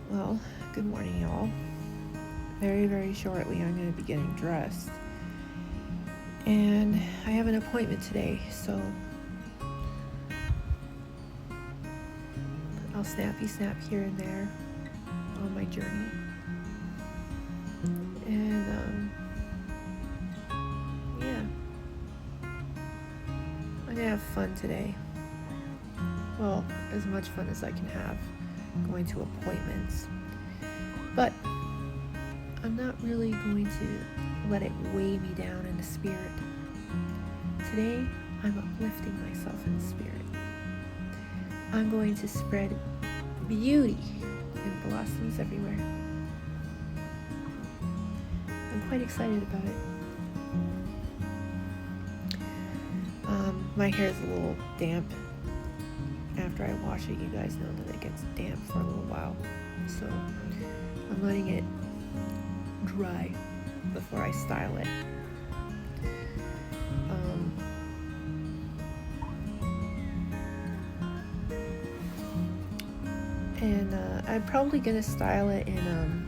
Well, good morning, y'all. Very shortly I'm going to be getting dressed. And I have an appointment today, so I'll snappy snap here and there on my journey. And yeah, I'm going to have fun today. Well, as much fun as I can have going to appointments. But I'm not really going to let it weigh me down in the spirit. Today, I'm uplifting myself in the spirit. I'm going to spread beauty and blossoms everywhere. I'm quite excited about it. My hair is a little damp. After I wash it, you guys know that it gets damp for a little while. So I'm letting it dry before I style it. And I'm probably gonna style it in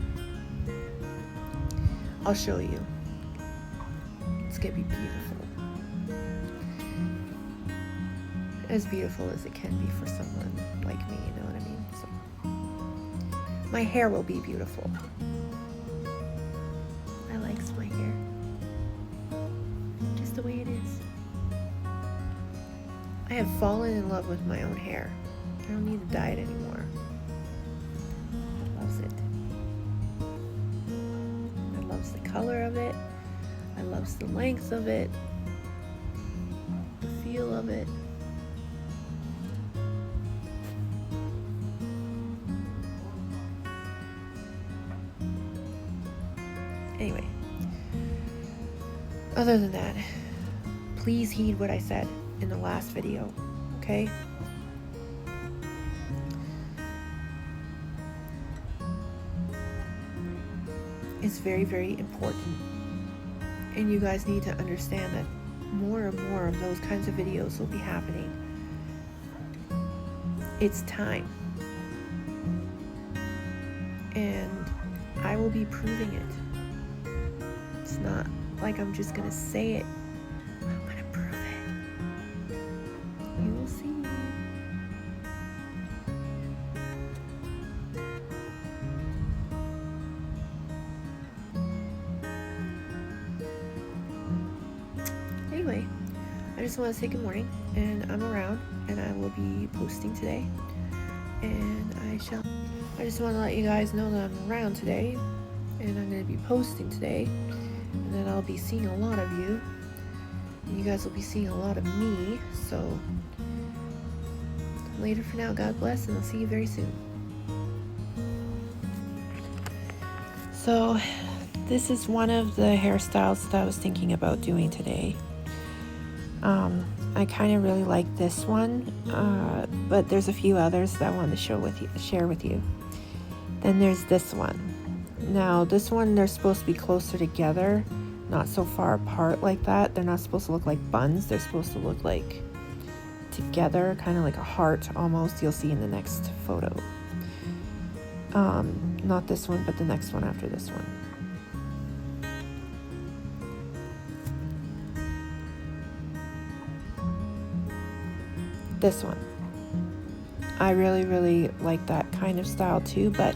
I'll show you. It's gonna be beautiful. As beautiful as it can be for someone like me, you know what I mean? So my hair will be beautiful. I likes my hair just the way it is. I have fallen in love with my own hair. I don't need to dye it anymore. I loves it. I loves the color of it. I loves the length of it. The feel of it. Anyway, other than that, please heed what I said in the last video, okay? It's very important, and you guys need to understand that more and more of those kinds of videos will be happening. It's time, and I will be proving it. It's not like I'm just gonna say it. I'm gonna prove it. You will see. Anyway, I just want to say good morning, and I'm around, and I will be posting today. And I just want to let you guys know that I'm around today, and I'm going to be posting today. And then I'll be seeing a lot of you. And you guys will be seeing a lot of me. So later for now, God bless, and I'll see you very soon. So this is one of the hairstyles that I was thinking about doing today. I kind of really like this one, but there's a few others that I wanted to share with you. Then there's this one. Now this one, they're supposed to be closer together, not so far apart like that. They're not supposed to look like buns. They're supposed to look like together, kind of like a heart almost. You'll see in the next photo. Not this one, but the next one after this one. This one. I really like that kind of style too, but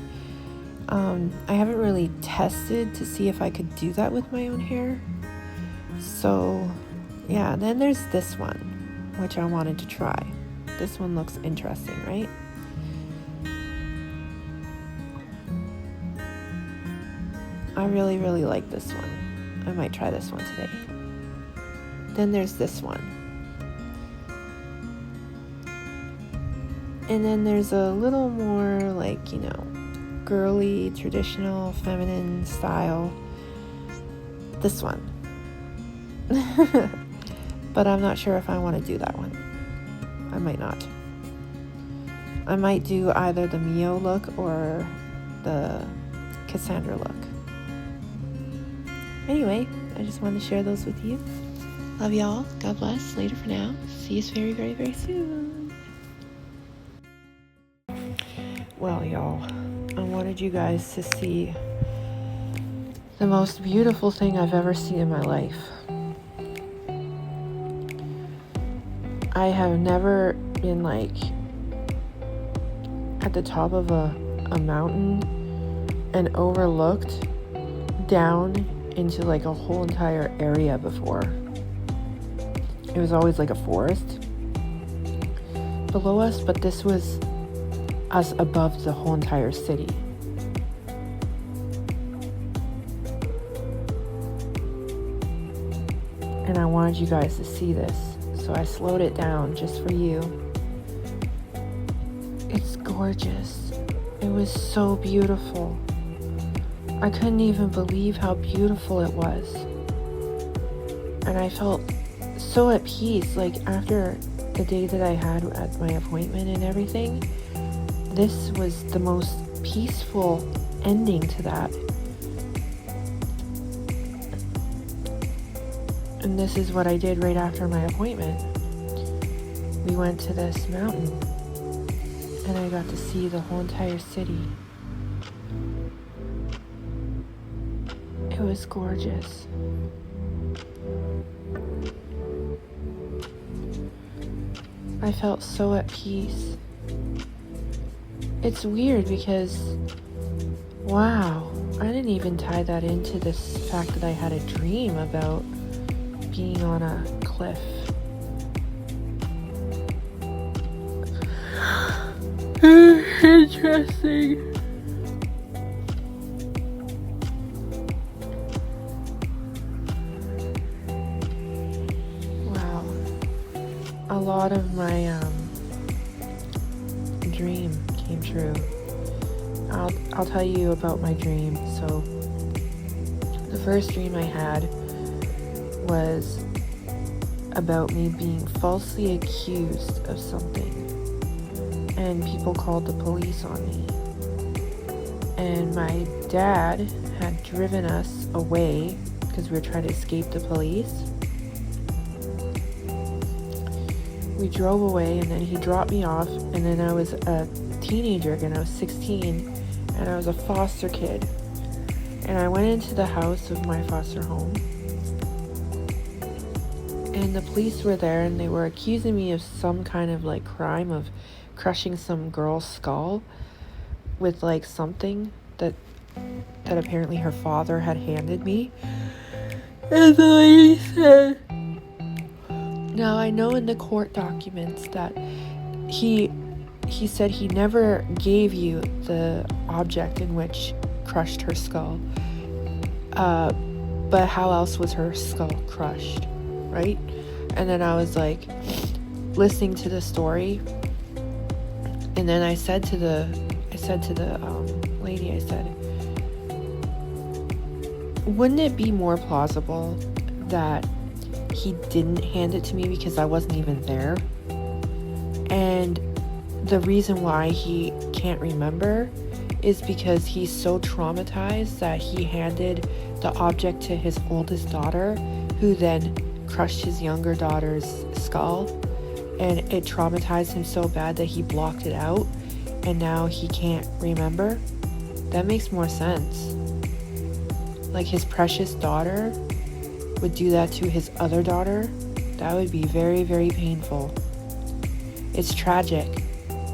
I haven't really tested to see if I could do that with my own hair. So yeah, then there's this one, which I wanted to try. This one looks interesting, right? I really like this one. I might try this one today. Then there's this one. And then there's a little more like, you know, girly, traditional, feminine style. This one. But I'm not sure if I want to do that one. I might not. I might do either the Mio look or the Cassandra look. Anyway, I just wanted to share those with you. Love y'all. God bless. Later for now. See you very, very, very soon. Well, y'all, I wanted you guys to see the most beautiful thing I've ever seen in my life. I have never been at the top of a mountain and overlooked down into a whole entire area before. It was always a forest below us, but this was us above the whole entire city. And I wanted you guys to see this, so I slowed it down just for you. It's gorgeous. It was so beautiful. I couldn't even believe how beautiful it was. And I felt so at peace, after the day that I had at my appointment and everything. This was the most peaceful ending to that. And this is what I did right after my appointment. We went to this mountain and I got to see the whole entire city. It was gorgeous. I felt so at peace. It's weird because, wow, I didn't even tie that into this fact that I had a dream about being on a cliff. Interesting. Wow. A lot of my dream came true. I'll tell you about my dream. So the first dream I had was about me being falsely accused of something, and people called the police on me, and my dad had driven us away because we were trying to escape the police. We drove away, and then he dropped me off, and then I was a teenager again. I was 16, and I was a foster kid, and I went into the house of my foster home, and the police were there, and they were accusing me of some kind of crime of crushing some girl's skull with something that apparently her father had handed me. And the lady said, now I know in the court documents that he said he never gave you the object in which crushed her skull, but how else was her skull crushed, right? And then I was listening to the story, and then I said to the lady, I said, wouldn't it be more plausible that he didn't hand it to me because I wasn't even there? And the reason why he can't remember is because he's so traumatized that he handed the object to his oldest daughter, who then crushed his younger daughter's skull, and it traumatized him so bad that he blocked it out, and now he can't remember. That makes more sense. His precious daughter would do that to his other daughter. That would be very, very painful. It's tragic,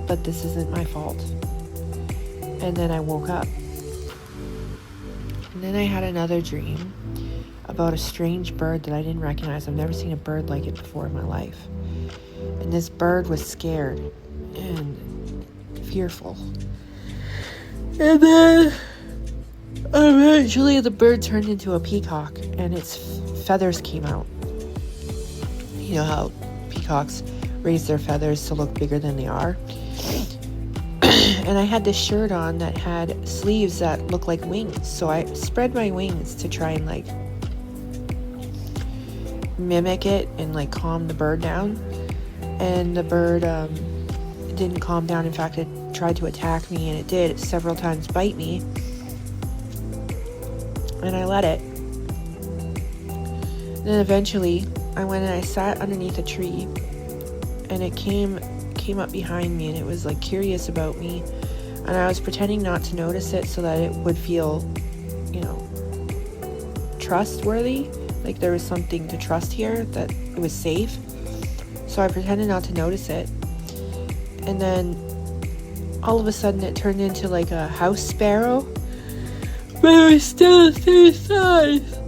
but this isn't my fault. And then I woke up. And then I had another dream about a strange bird that I didn't recognize. I've never seen a bird like it before in my life. And this bird was scared and fearful. And then eventually the bird turned into a peacock, and its feathers came out. You know how peacocks raise their feathers to look bigger than they are? And I had this shirt on that had sleeves that looked like wings. So I spread my wings to try and mimic it and calm the bird down. And the bird didn't calm down. In fact, it tried to attack me, and it did several times bite me. And I let it. Then eventually, I went and I sat underneath a tree, and it came up behind me, and it was like curious about me, and I was pretending not to notice it so that it would feel, trustworthy, like there was something to trust here, that it was safe. So I pretended not to notice it, and then all of a sudden it turned into like a house sparrow, but it was still the same size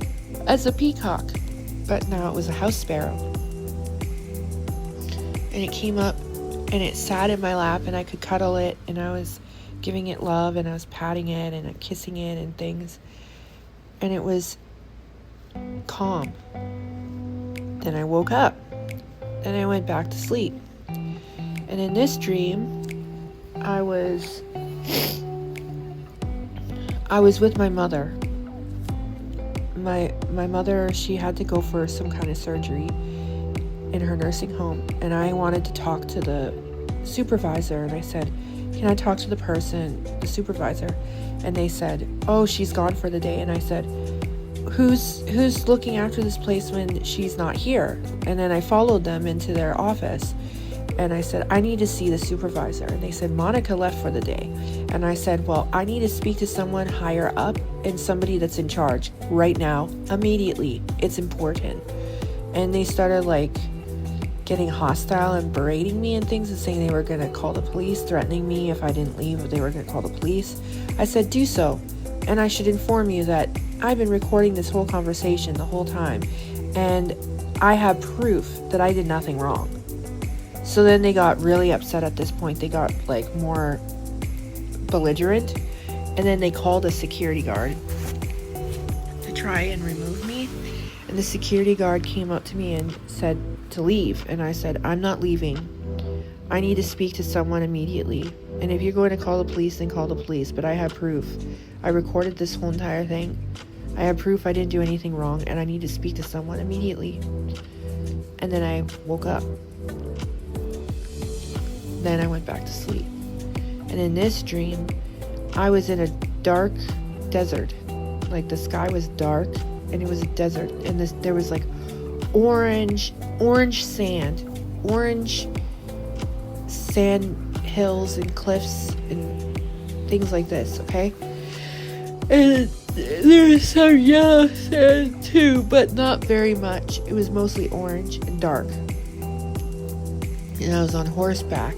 as a peacock, but now it was a house sparrow. And it came up and it sat in my lap, and I could cuddle it, and I was giving it love, and I was patting it and kissing it and things, and it was calm. Then I woke up, and I went back to sleep, and in this dream I was with my mother. My mother, she had to go for some kind of surgery in her nursing home, and I wanted to talk to the supervisor, and I said, can I talk to the supervisor? And they said, oh, she's gone for the day. And I said, who's looking after this place when she's not here? And then I followed them into their office, and I said, I need to see the supervisor. And they said, Monica left for the day. And I said, well, I need to speak to someone higher up, and somebody that's in charge right now, immediately. It's important. And they started like getting hostile and berating me and things, and saying they were going to call the police, threatening me if I didn't leave, they were going to call the police. I said, do so. And I should inform you that I've been recording this whole conversation the whole time, and I have proof that I did nothing wrong. So then they got really upset at this point. They got like more belligerent, and then they called a security guard to try and remove me. And the security guard came up to me and said to leave, and I said, I'm not leaving. I need to speak to someone immediately, and if you're going to call the police, then call the police, but I have proof. I recorded this whole entire thing. I have proof I didn't do anything wrong, and I need to speak to someone immediately. And then I woke up. Then I went back to sleep. And in this dream, I was in a dark desert. Like the sky was dark, and it was a desert, and there was like orange sand hills and cliffs and things like this, okay? And there was some yellow sand too, but not very much. It was mostly orange and dark. And I was on horseback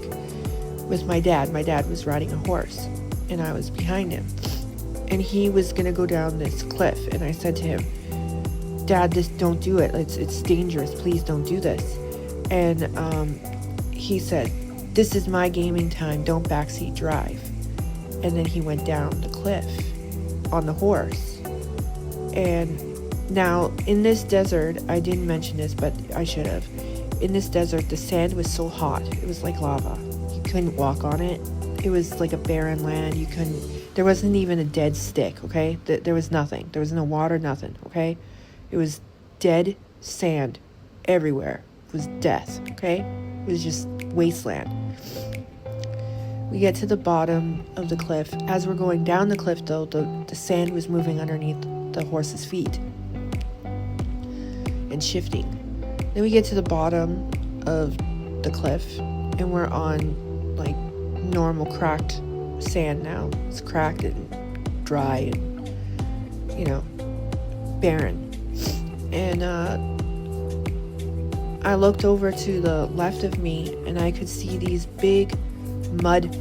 with my dad. My dad was riding a horse, and I was behind him. And he was going to go down this cliff, and I said to him, Dad, don't do it. It's dangerous. Please don't do this. And he said, this is my gaming time. Don't backseat drive. And then he went down the cliff on the horse. And now in this desert, I didn't mention this, but I should have. In this desert, the sand was so hot. It was like lava. You couldn't walk on it. It was like a barren land. There wasn't even a dead stick, okay? There was nothing. There was no water, nothing, okay? It was dead sand everywhere. It was death, okay? It was just wasteland. We get to the bottom of the cliff. As we're going down the cliff, though, the sand was moving underneath the horse's feet and shifting. Then we get to the bottom of the cliff, and we're on like normal cracked sand now. It's cracked and dry and, barren. And I looked over to the left of me, and I could see these big mud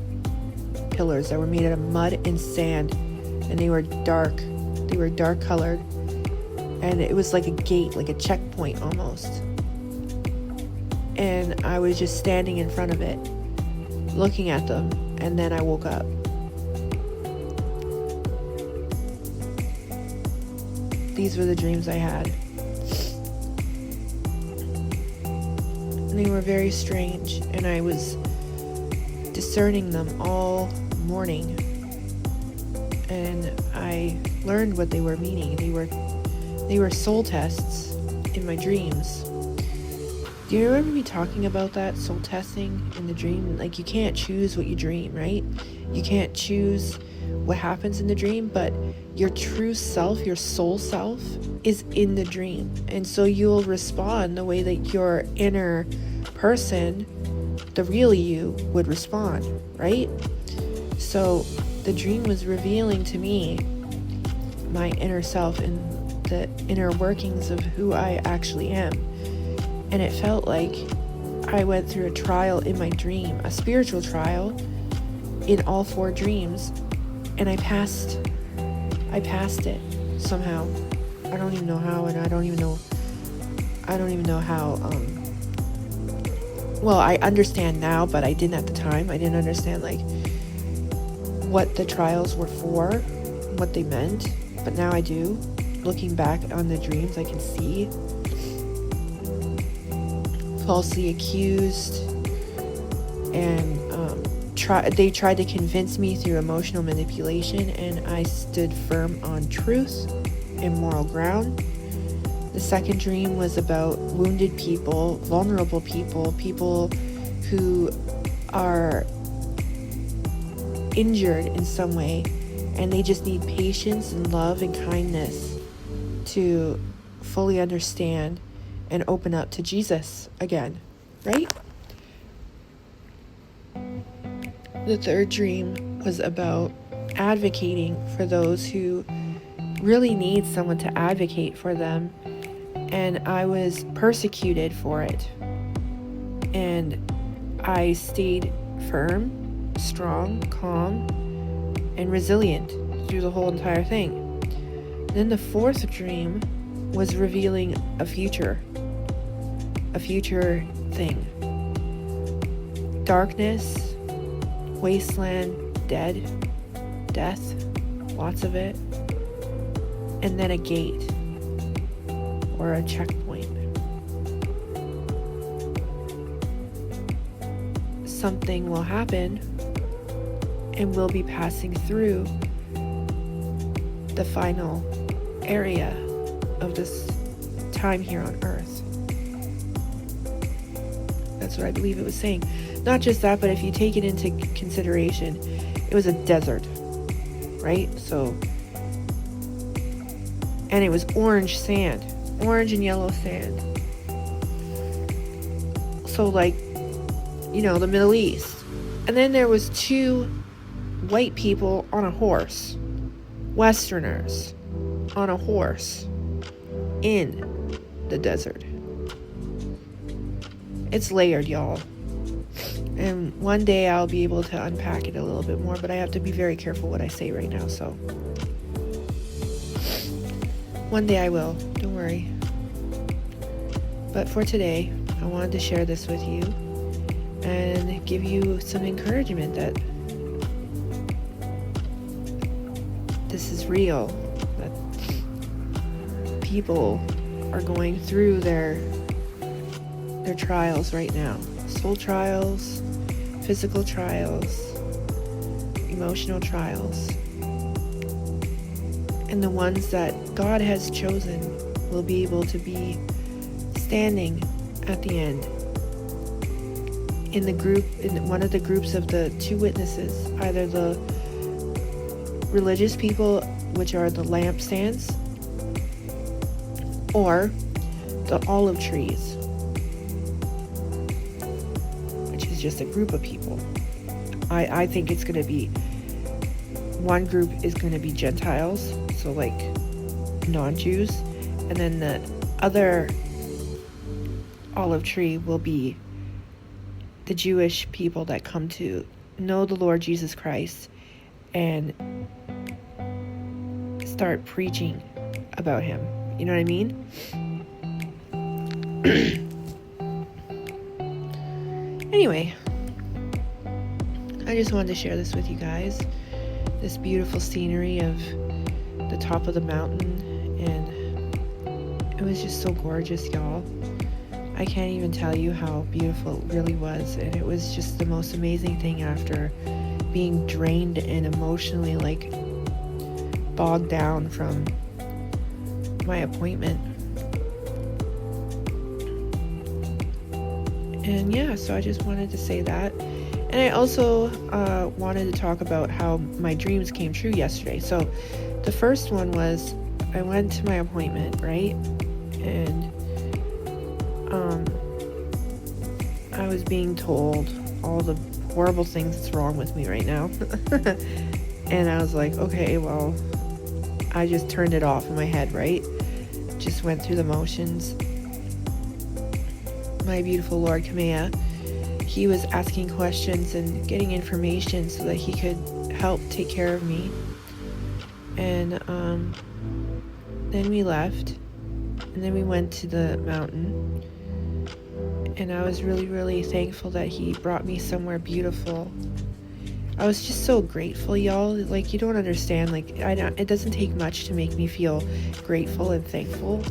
pillars that were made out of mud and sand, and they were dark. They were dark colored, and it was like a gate, like a checkpoint almost. And I was just standing in front of it, looking at them, and then I woke up. These were the dreams I had. And they were very strange, and I was discerning them all morning, and I learned what they were meaning. They were soul tests in my dreams. Do you remember me talking about that, soul testing in the dream? Like, you can't choose what you dream, right? You can't choose what happens in the dream, but your true self, your soul self, is in the dream. And so you'll respond the way that your inner person, the real you, would respond, right? So the dream was revealing to me my inner self and the inner workings of who I actually am. And it felt like I went through a trial in my dream, a spiritual trial in all 4 dreams, and I passed it somehow. I don't even know how, and I don't even know how, well, I understand now, but I didn't at the time. I didn't understand like what the trials were for, what they meant, but now I do. Looking back on the dreams, I can see. Falsely accused, and they tried to convince me through emotional manipulation, and I stood firm on truth and moral ground. The second dream was about wounded people, vulnerable people, people who are injured in some way, and they just need patience and love and kindness to fully understand and open up to Jesus again, right? The third dream was about advocating for those who really need someone to advocate for them, and I was persecuted for it. And I stayed firm, strong, calm, and resilient through the whole entire thing. Then the fourth dream was revealing a future thing. Darkness, wasteland, death, lots of it, and then a gate or a checkpoint. Something will happen and we'll be passing through the final area of this time here on earth. That's what I believe it was saying. Not just that, but if you take it into consideration, it was a desert, right? So, and it was orange and yellow sand. So like, the Middle East. And then there was 2 white people on a horse, Westerners on a horse in the desert. It's layered, y'all. And one day I'll be able to unpack it a little bit more, but I have to be very careful what I say right now, so one day I will, don't worry. But for today, I wanted to share this with you and give you some encouragement that this is real, that people are going through their trials right now. Soul trials, physical trials, emotional trials. And the ones that God has chosen will be able to be standing at the end in one of the groups of the 2 witnesses, either the religious people, which are the lampstands, or the olive trees, which is just a group of people. I think it's going to be, one group is going to be Gentiles, so like non-Jews, and then the other olive tree will be the Jewish people that come to know the Lord Jesus Christ and start preaching about him. You know what I mean? Anyway, I just wanted to share this with you guys. This beautiful scenery of the top of the mountain, and it was just so gorgeous, y'all. I can't even tell you how beautiful it really was, and it was just the most amazing thing after being drained and emotionally like bogged down from my appointment. And yeah, so I just wanted to say that. And I also wanted to talk about how my dreams came true yesterday. So the first one was I went to my appointment, right? And I was being told all the horrible things that's wrong with me right now. And I was like, okay, well, I just turned it off in my head, right? Just went through the motions. My beautiful Lord Kamea, he was asking questions and getting information so that he could help take care of me. And then we left, and then we went to the mountain, and I was really, really thankful that he brought me somewhere beautiful. I was just so grateful, y'all. Like, you don't understand. Like, it doesn't take much to make me feel grateful and thankful.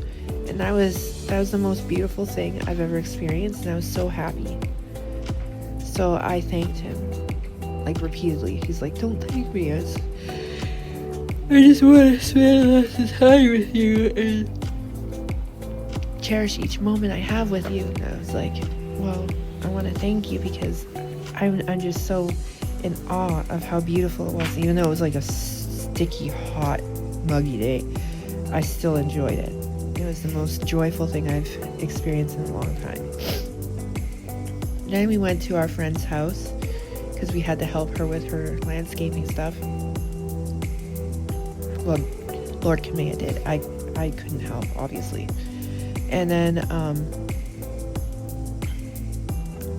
And that was the most beautiful thing I've ever experienced, and I was so happy. So I thanked him, like, repeatedly. He's like, don't thank me. I just want to spend lots of time with you and cherish each moment I have with you. And I was like, well, I want to thank you because I'm just so in awe of how beautiful it was. Even though it was like a sticky, hot, muggy day, I still enjoyed it. It was the most joyful thing I've experienced in a long time. Then we went to our friend's house because we had to help her with her landscaping stuff. Well, Lord Kamea did. I couldn't help, obviously. And then,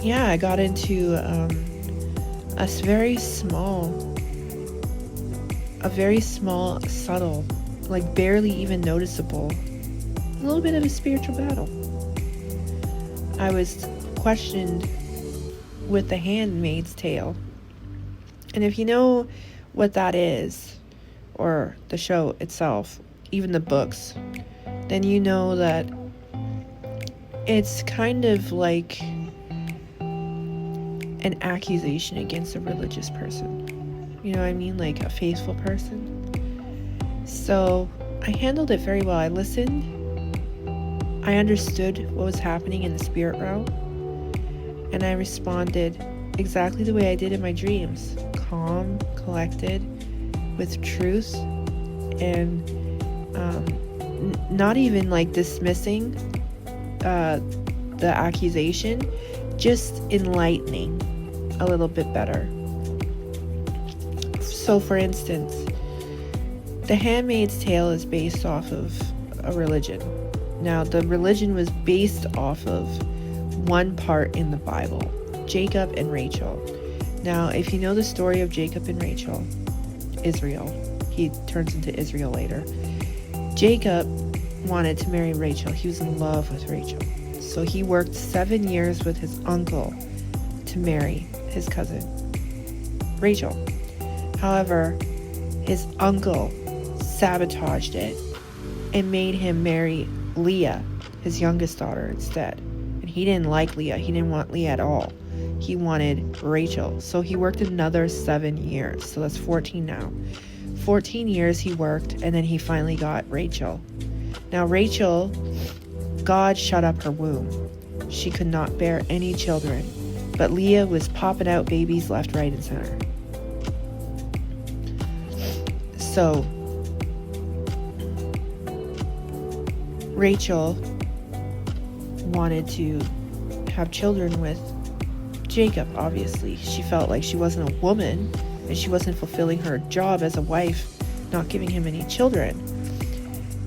I got into a very small, subtle, like barely even noticeable, a little bit of a spiritual battle. I was questioned with the Handmaid's Tale. And if you know what that is, or the show itself, even the books, then you know that it's kind of like an accusation against a religious person. You know what I mean? Like a faithful person. So I handled it very well. I listened. I understood what was happening in the spirit realm. And I responded exactly the way I did in my dreams. Calm, collected, with truth, and not even like dismissing the accusation, just enlightening a little bit better. So for instance, The Handmaid's Tale is based off of a religion. Now, the religion was based off of one part in the Bible, Jacob and Rachel. Now, if you know the story of Jacob and Rachel, Israel, he turns into Israel later. Jacob wanted to marry Rachel. He was in love with Rachel. So he worked 7 years with his uncle to marry his cousin, Rachel. However, his uncle sabotaged it and made him marry Leah, his youngest daughter, instead. And he didn't like Leah. He didn't want Leah at all. He wanted Rachel. So he worked another 7 years. So that's 14 now. 14 years he worked, and then he finally got Rachel. Now Rachel, God shut up her womb. She could not bear any children. But Leah was popping out babies left, right, and center. So Rachel wanted to have children with Jacob, obviously. She felt like she wasn't a woman and she wasn't fulfilling her job as a wife, not giving him any children.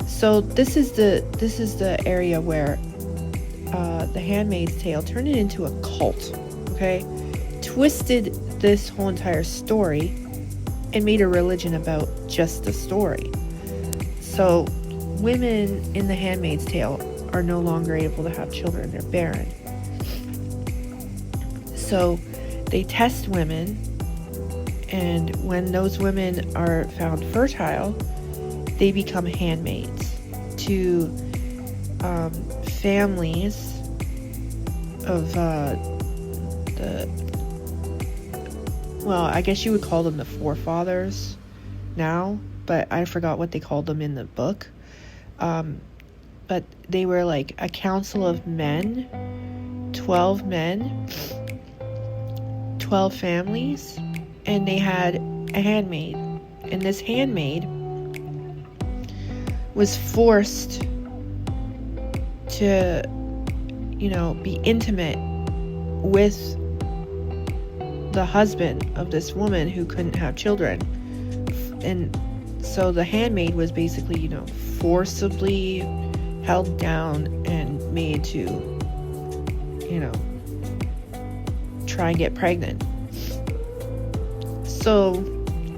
So this is the area where The Handmaid's Tale turned it into a cult, okay? Twisted this whole entire story and made a religion about just the story. So women in The Handmaid's Tale are no longer able to have children. They're barren. So they test women, and when those women are found fertile, they become handmaids to families of I guess you would call them the forefathers now, but I forgot what they called them in the book. But they were like a council of men, 12 men, 12 families, and they had a handmaid. And this handmaid was forced to, be intimate with the husband of this woman who couldn't have children. And so the handmaid was basically, forcibly held down and made to, try and get pregnant. So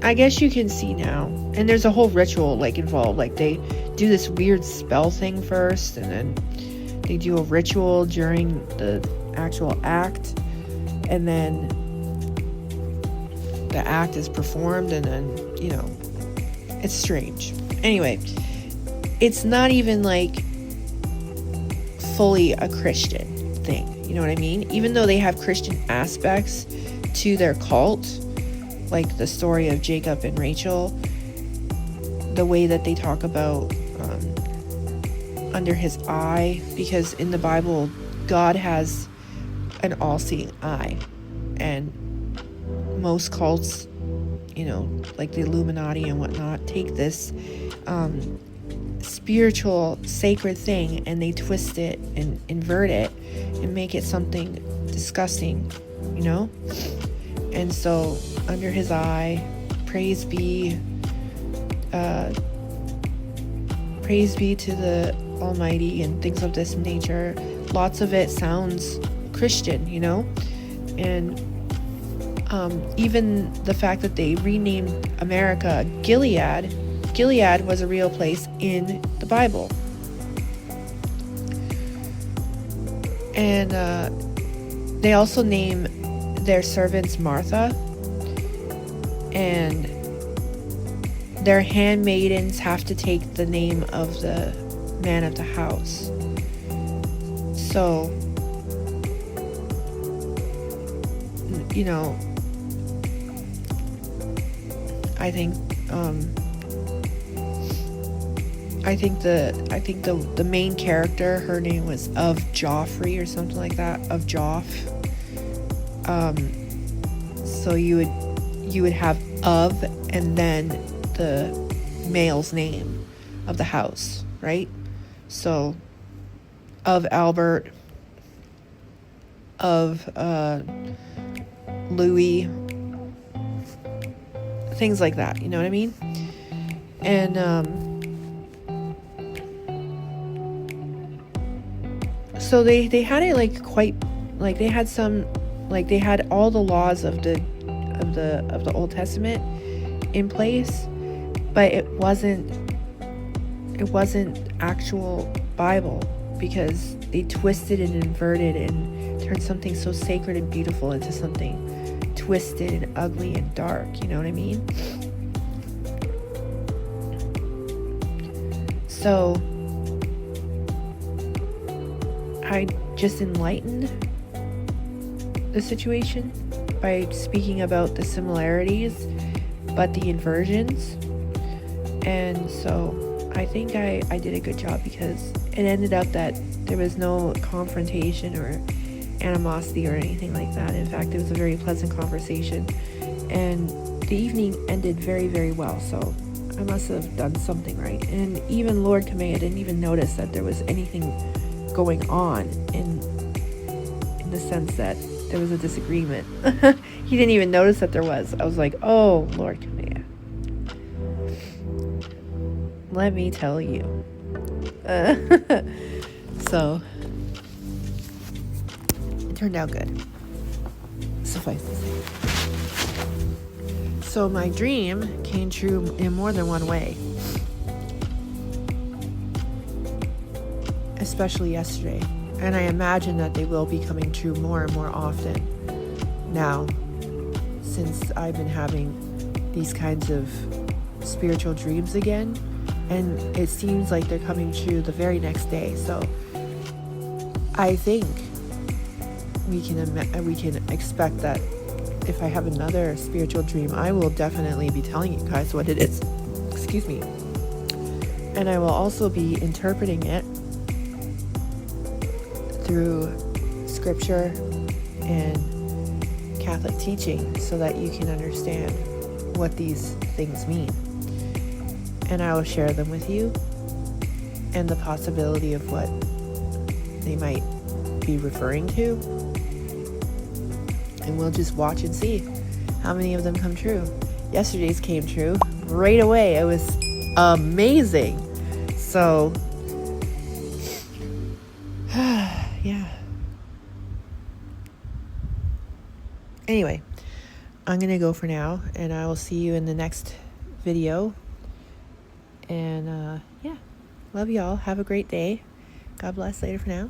I guess you can see now, and there's a whole ritual involved. They do this weird spell thing first, and then they do a ritual during the actual act, and then the act is performed, and then it's strange. Anyway, it's not even fully a Christian thing, you know what I mean? Even though they have Christian aspects to their cult, like the story of Jacob and Rachel, the way that they talk about under his eye, because in the Bible God has an all-seeing eye, and most cults, like the Illuminati and whatnot, take this spiritual sacred thing and they twist it and invert it and make it something disgusting, and so under his eye, praise be to the Almighty and things of this nature. Lots of it sounds Christian, and even the fact that they renamed America Gilead was a real place in the Bible. And they also name their servants Martha, and their handmaidens have to take the name of the man of the house. So, I think the main character, her name was of Joffrey or something like that, of Joff. So you would have of and then the male's name of the house, right? So of Albert, of Louis, things like that, you know what I mean? And so they had it quite, they had some, they had all the laws of the Old Testament in place, but it wasn't actual Bible, because they twisted and inverted and turned something so sacred and beautiful into something twisted and ugly and dark, you know what I mean? So I just enlightened the situation by speaking about the similarities but the inversions, and so I think I did a good job, because it ended up that there was no confrontation or animosity or anything like that. In fact, it was a very pleasant conversation, and the evening ended very, very well. So I must have done something right. And even Lord Kamea didn't even notice that there was anything going on in the sense that there was a disagreement. He didn't even notice that there was. I was like, oh, Lord Kamea, let me tell you. So it turned out good, suffice to say. So my dream came true in more than one way, especially yesterday, and I imagine that they will be coming true more and more often now, since I've been having these kinds of spiritual dreams again, and it seems like they're coming true the very next day. So I think we can expect that if I have another spiritual dream, I will definitely be telling you guys what it is. Excuse me. And I will also be interpreting it through scripture and Catholic teaching so that you can understand what these things mean. And I will share them with you and the possibility of what they might be referring to. And we'll just watch and see how many of them come true. Yesterday's came true right away. It was amazing. So, yeah. Anyway, I'm going to go for now, and I will see you in the next video. And, yeah, love y'all. Have a great day. God bless. Later for now.